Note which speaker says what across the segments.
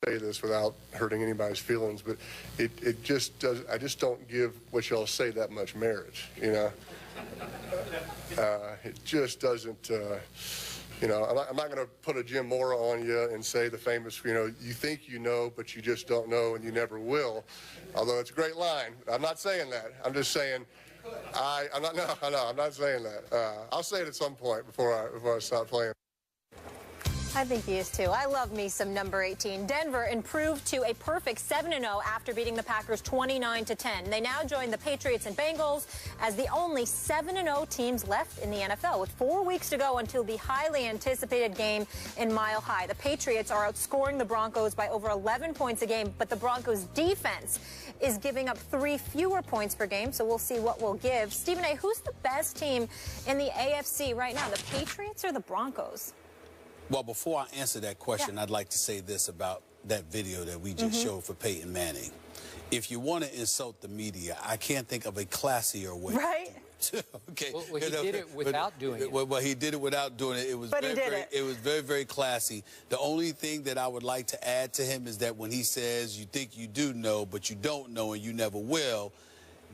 Speaker 1: say this without hurting anybody's feelings, but it just does. I just don't give what y'all say that much merit, you know. It just doesn't. You know, I'm not going to put a Jim Mora on you and say the famous, you know, you think you know, but you just don't know, and you never will. Although it's a great line. I'm not saying that. I'm just saying. I'm not saying that. I'll say it at some point before I stop playing.
Speaker 2: I think he is too. I love me some number 18. Denver improved to a perfect 7-0 after beating the Packers 29-10. They now join the Patriots and Bengals as the only 7-0 teams left in the NFL, with 4 weeks to go until the highly anticipated game in Mile High. The Patriots are outscoring the Broncos by over 11 points a game, but the Broncos defense is giving up 3 fewer points per game, so we'll see what we'll give. Stephen A., who's the best team in the AFC right now, the Patriots or the Broncos?
Speaker 3: Well, before I answer that question, I'd like to say this about that video that we just showed for Peyton Manning. If you want to insult the media, I can't think of a classier way.
Speaker 2: Right?
Speaker 3: To do it. Okay.
Speaker 4: Well, he did it without doing it.
Speaker 3: Well, he did it without doing it. It was it was very, very classy. The only thing that I would like to add to him is that when he says you think you do know, but you don't know and you never will,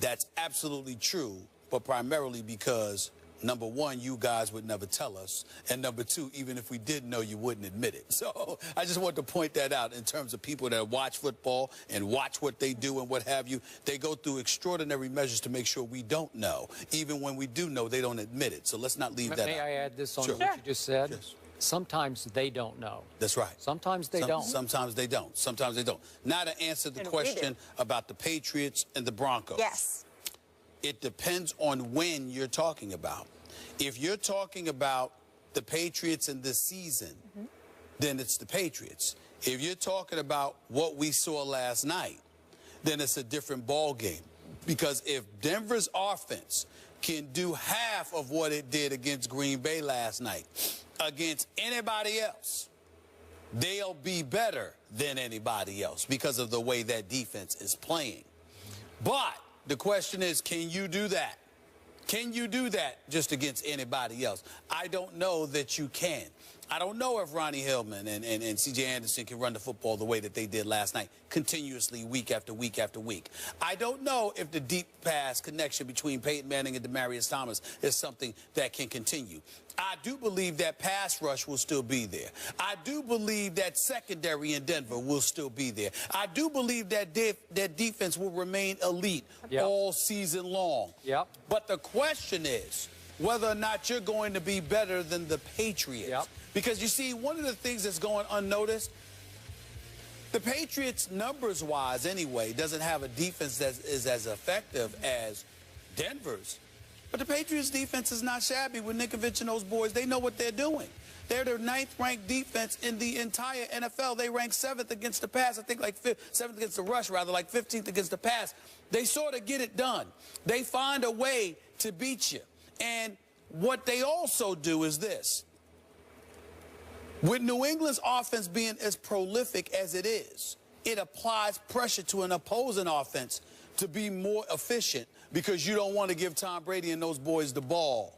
Speaker 3: that's absolutely true, but primarily because number one, you guys would never tell us. And number two, even if we did know, you wouldn't admit it. So I just want to point that out in terms of people that watch football and watch what they do and what have you. They go through extraordinary measures to make sure we don't know. Even when we do know, they don't admit it. So let's not leave that out.
Speaker 4: May I add this on what you just said?
Speaker 3: Yes.
Speaker 4: Sometimes they don't know.
Speaker 3: That's right.
Speaker 4: Sometimes they don't.
Speaker 3: Sometimes they don't. Sometimes they don't. Now to answer the question about the Patriots and the Broncos.
Speaker 2: Yes.
Speaker 3: It depends on when you're talking about. If you're talking about the Patriots in this season, then it's the Patriots. If you're talking about what we saw last night, then it's a different ball game. Because if Denver's offense can do half of what it did against Green Bay last night, against anybody else, they'll be better than anybody else because of the way that defense is playing. But the question is, can you do that? Can you do that just against anybody else? I don't know that you can. I don't know if Ronnie Hillman and C.J. Anderson can run the football the way that they did last night, continuously, week after week after week. I don't know if the deep pass connection between Peyton Manning and Demaryius Thomas is something that can continue. I do believe that pass rush will still be there. I do believe that secondary in Denver will still be there. I do believe that that defense will remain elite all season long. But the question is whether or not you're going to be better than the Patriots. Because you see, one of the things that's going unnoticed, the Patriots, numbers-wise anyway, doesn't have a defense that is as effective as Denver's. But the Patriots' defense is not shabby with Nikovich and those boys. They know what they're doing. They're their 9th-ranked defense in the entire NFL. They rank 7th against the pass. I think like 7th against the rush, rather, like 15th against the pass. They sort of get it done. They find a way to beat you. And what they also do is this. With New England's offense being as prolific as it is, it applies pressure to an opposing offense to be more efficient because you don't want to give Tom Brady and those boys the ball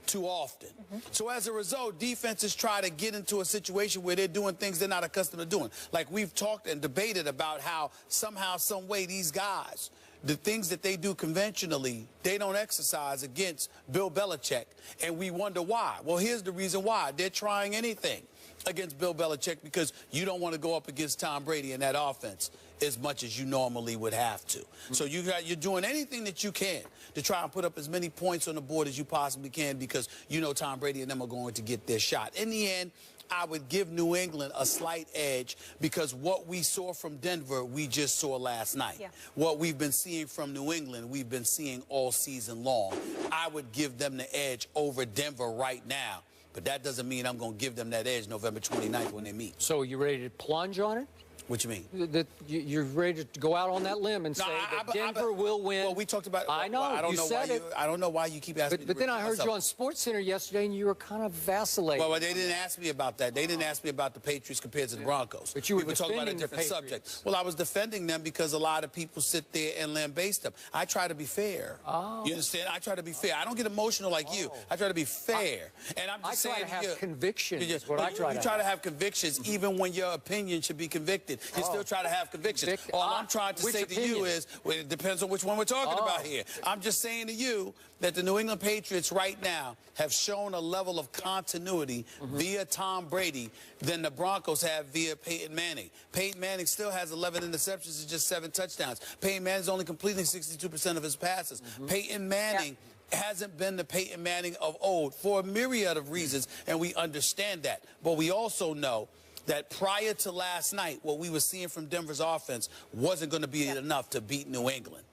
Speaker 3: too often. So as a result, defenses try to get into a situation where they're doing things they're not accustomed to doing. Like we've talked and debated about how somehow, some way, these guys, the things that they do conventionally, they don't exercise against Bill Belichick, and we wonder why. Well, here's the reason why. They're trying anything against Bill Belichick because you don't want to go up against Tom Brady in that offense as much as you normally would have to. So you're doing anything that you can to try and put up as many points on the board as you possibly can because you know Tom Brady and them are going to get their shot. In the end, I would give New England a slight edge because what we saw from Denver, we just saw last night. What we've been seeing from New England, we've been seeing all season long. I would give them the edge over Denver right now, but that doesn't mean I'm going to give them that edge November 29th when they meet.
Speaker 4: So are you ready to plunge on it?
Speaker 3: What you mean?
Speaker 4: That you're ready to go out on that limb and say that Denver will win.
Speaker 3: Well, we talked about.
Speaker 4: I know.
Speaker 3: I don't know why you. I don't know why you keep asking.
Speaker 4: But then I heard you on SportsCenter yesterday, and you were kind of vacillating.
Speaker 3: Well, they didn't ask me about that. They didn't ask me about the Patriots compared to the Broncos.
Speaker 4: But you were
Speaker 3: talking about a different subject. Well, I was defending them because a lot of people sit there and lambaste them. I try to be fair. You understand? I try to be fair. I don't get emotional like you. I try to be fair. And I'm just saying,
Speaker 4: I try to have convictions.
Speaker 3: You try to have convictions even when your opinion should be convicted. convicted. You still try to have convictions. All I'm trying to say to you is, well, it depends on which one we're talking about here. I'm just saying to you that the New England Patriots right now have shown a level of continuity via Tom Brady than the Broncos have via Peyton Manning. Peyton Manning still has 11 interceptions and just 7 touchdowns. Peyton Manning's only completing 62% of his passes. Peyton Manning hasn't been the Peyton Manning of old for a myriad of reasons, and we understand that. But we also know that prior to last night, what we were seeing from Denver's offense wasn't going to be enough to beat New England.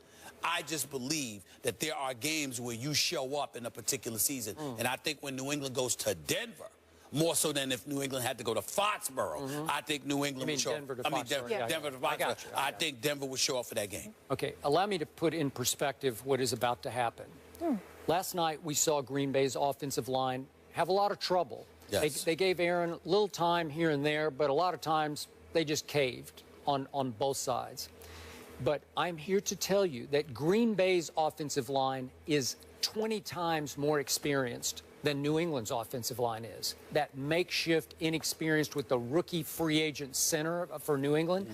Speaker 3: I just believe that there are games where you show up in a particular season. And I think when New England goes to Denver, more so than if New England had to go to Foxborough, I think New England would show up.
Speaker 4: Denver to Foxborough.
Speaker 3: Denver to Foxborough. I think Denver would show up for that game.
Speaker 4: Okay, allow me to put in perspective what is about to happen. Last night, we saw Green Bay's offensive line have a lot of trouble.
Speaker 3: Yes.
Speaker 4: They gave Aaron a little time here and there, but a lot of times they just caved on both sides. But I'm here to tell you that Green Bay's offensive line is 20 times more experienced than New England's offensive line is. That makeshift, inexperienced with the rookie free agent center for New England.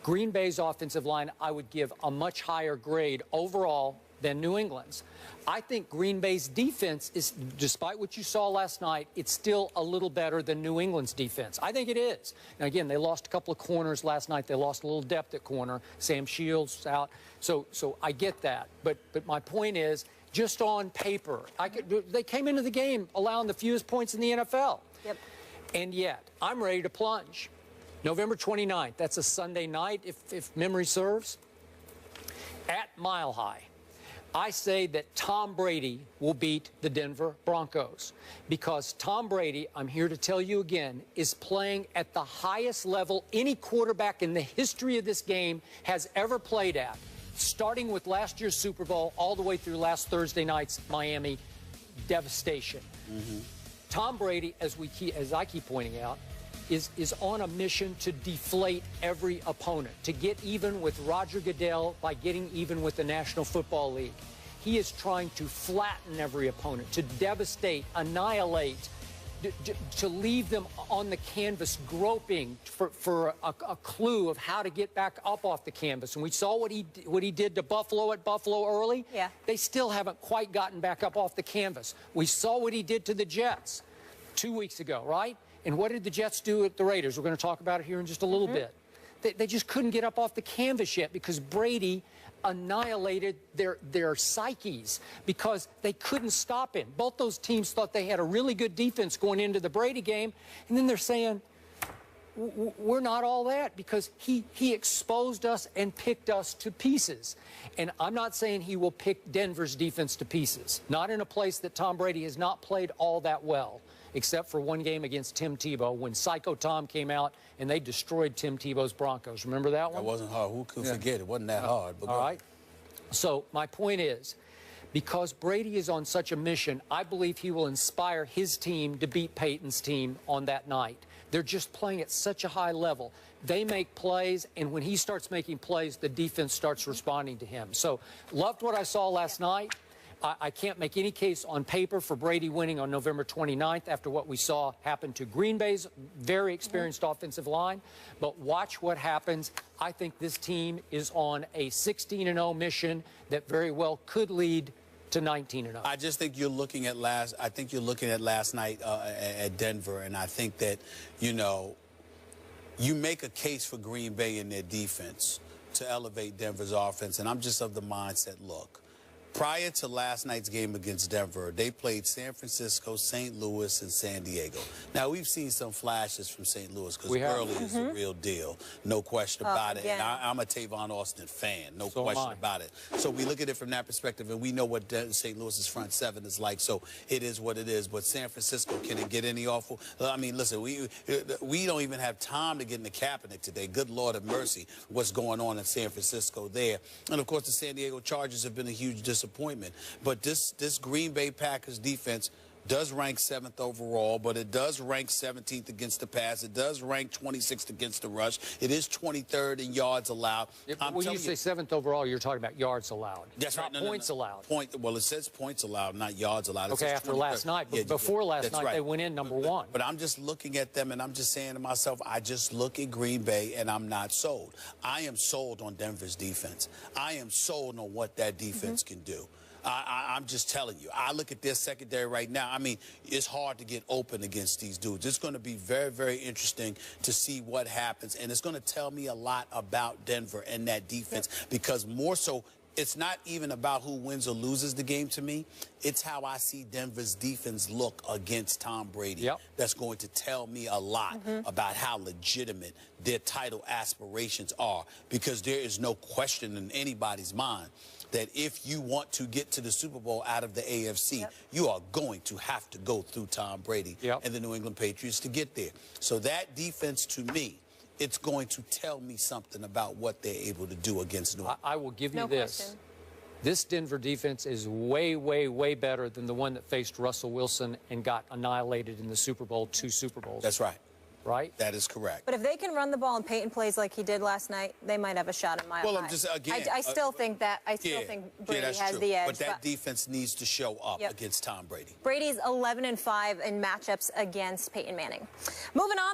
Speaker 4: Green Bay's offensive line, I would give a much higher grade overall than New England's. I think Green Bay's defense is, despite what you saw last night, it's still a little better than New England's defense. I think it is. Now, again, they lost a couple of corners last night. They lost a little depth at corner. Sam Shields out. So I get that. But my point is, just on paper, they came into the game allowing the fewest points in the NFL.
Speaker 2: Yep.
Speaker 4: And yet, I'm ready to plunge. November 29th, that's a Sunday night, if memory serves, at Mile High. I say that Tom Brady will beat the Denver Broncos because Tom Brady, I'm here to tell you again, is playing at the highest level any quarterback in the history of this game has ever played at, starting with last year's Super Bowl all the way through last Thursday night's Miami devastation. Tom Brady, as I keep pointing out, is on a mission to deflate every opponent, to get even with Roger Goodell by getting even with the National Football League. He is trying to flatten every opponent, to devastate, annihilate, to leave them on the canvas groping for a clue of how to get back up off the canvas. And we saw what he did to Buffalo at Buffalo early.
Speaker 2: Yeah.
Speaker 4: They still haven't quite gotten back up off the canvas. We saw what he did to the Jets 2 weeks ago, right? And what did the Jets do at the Raiders? We're going to talk about it here in just a little bit. They just couldn't get up off the canvas yet because Brady annihilated their psyches because they couldn't stop him. Both those teams thought they had a really good defense going into the Brady game, and then they're saying, we're not all that because he exposed us and picked us to pieces. And I'm not saying he will pick Denver's defense to pieces, not in a place that Tom Brady has not played all that well, except for one game against Tim Tebow when Psycho Tom came out and they destroyed Tim Tebow's Broncos. Remember that one?
Speaker 3: That wasn't hard. Who could forget? It wasn't that hard. But
Speaker 4: all right. So my point is, because Brady is on such a mission, I believe he will inspire his team to beat Peyton's team on that night. They're just playing at such a high level. They make plays, and when he starts making plays, the defense starts responding to him. So loved what I saw last night. I can't make any case on paper for Brady winning on November 29th after what we saw happen to Green Bay's very experienced offensive line. But watch what happens. I think this team is on a 16-0 mission that very well could lead to 19-0.
Speaker 3: I just think you're looking at last night at Denver, and I think that, you know, you make a case for Green Bay in their defense to elevate Denver's offense, and I'm just of the mindset, look, prior to last night's game against Denver, they played San Francisco, St. Louis, and San Diego. Now, we've seen some flashes from St. Louis because Gurley is the real deal. No question about it. And I'm a Tavon Austin fan. No question about it. So we look at it from that perspective, and we know what St. Louis's front seven is like. So it is what it is. But San Francisco, can it get any awful? I mean, listen, we don't even have time to get in the Kaepernick today. Good Lord of mercy, what's going on in San Francisco there. And, of course, the San Diego Chargers have been a huge disappointment. But this Green Bay Packers defense does rank 7th overall, but it does rank 17th against the pass. It does rank 26th against the rush. It is 23rd in yards allowed.
Speaker 4: When you say 7th overall, you're talking about yards allowed.
Speaker 3: That's
Speaker 4: not
Speaker 3: right.
Speaker 4: Points allowed.
Speaker 3: Well, it says points allowed, not yards allowed. It
Speaker 4: Okay,
Speaker 3: says
Speaker 4: after
Speaker 3: 23rd.
Speaker 4: last night. But before last night,
Speaker 3: right.
Speaker 4: they went in number 1.
Speaker 3: But I'm just looking at them, and I'm just saying to myself, I just look at Green Bay, and I'm not sold. I am sold on Denver's defense. I am sold on what that defense can do. I'm just telling you. I look at their secondary right now. I mean, it's hard to get open against these dudes. It's going to be very, very interesting to see what happens, and it's going to tell me a lot about Denver and that defense because more so, it's not even about who wins or loses the game to me. It's how I see Denver's defense look against Tom Brady. That's going to tell me a lot about how legitimate their title aspirations are because there is no question in anybody's mind that if you want to get to the Super Bowl out of the AFC, you are going to have to go through Tom Brady and the New England Patriots to get there. So that defense, to me, it's going to tell me something about what they're able to do against New England.
Speaker 4: I will give you this. This Denver defense is way, way, way better than the one that faced Russell Wilson and got annihilated in the Super Bowl 2 Super Bowls.
Speaker 3: That's right.
Speaker 4: Right?
Speaker 3: That is correct.
Speaker 2: But if they can run the ball and Peyton plays like he did last night, they might have a shot at Mile High.
Speaker 3: Well, I'm just, again...
Speaker 2: I still think that, I still think Brady has
Speaker 3: true.
Speaker 2: the edge.
Speaker 3: But that defense needs to show up against Tom Brady.
Speaker 2: Brady's 11-5 in matchups against Peyton Manning. Moving on.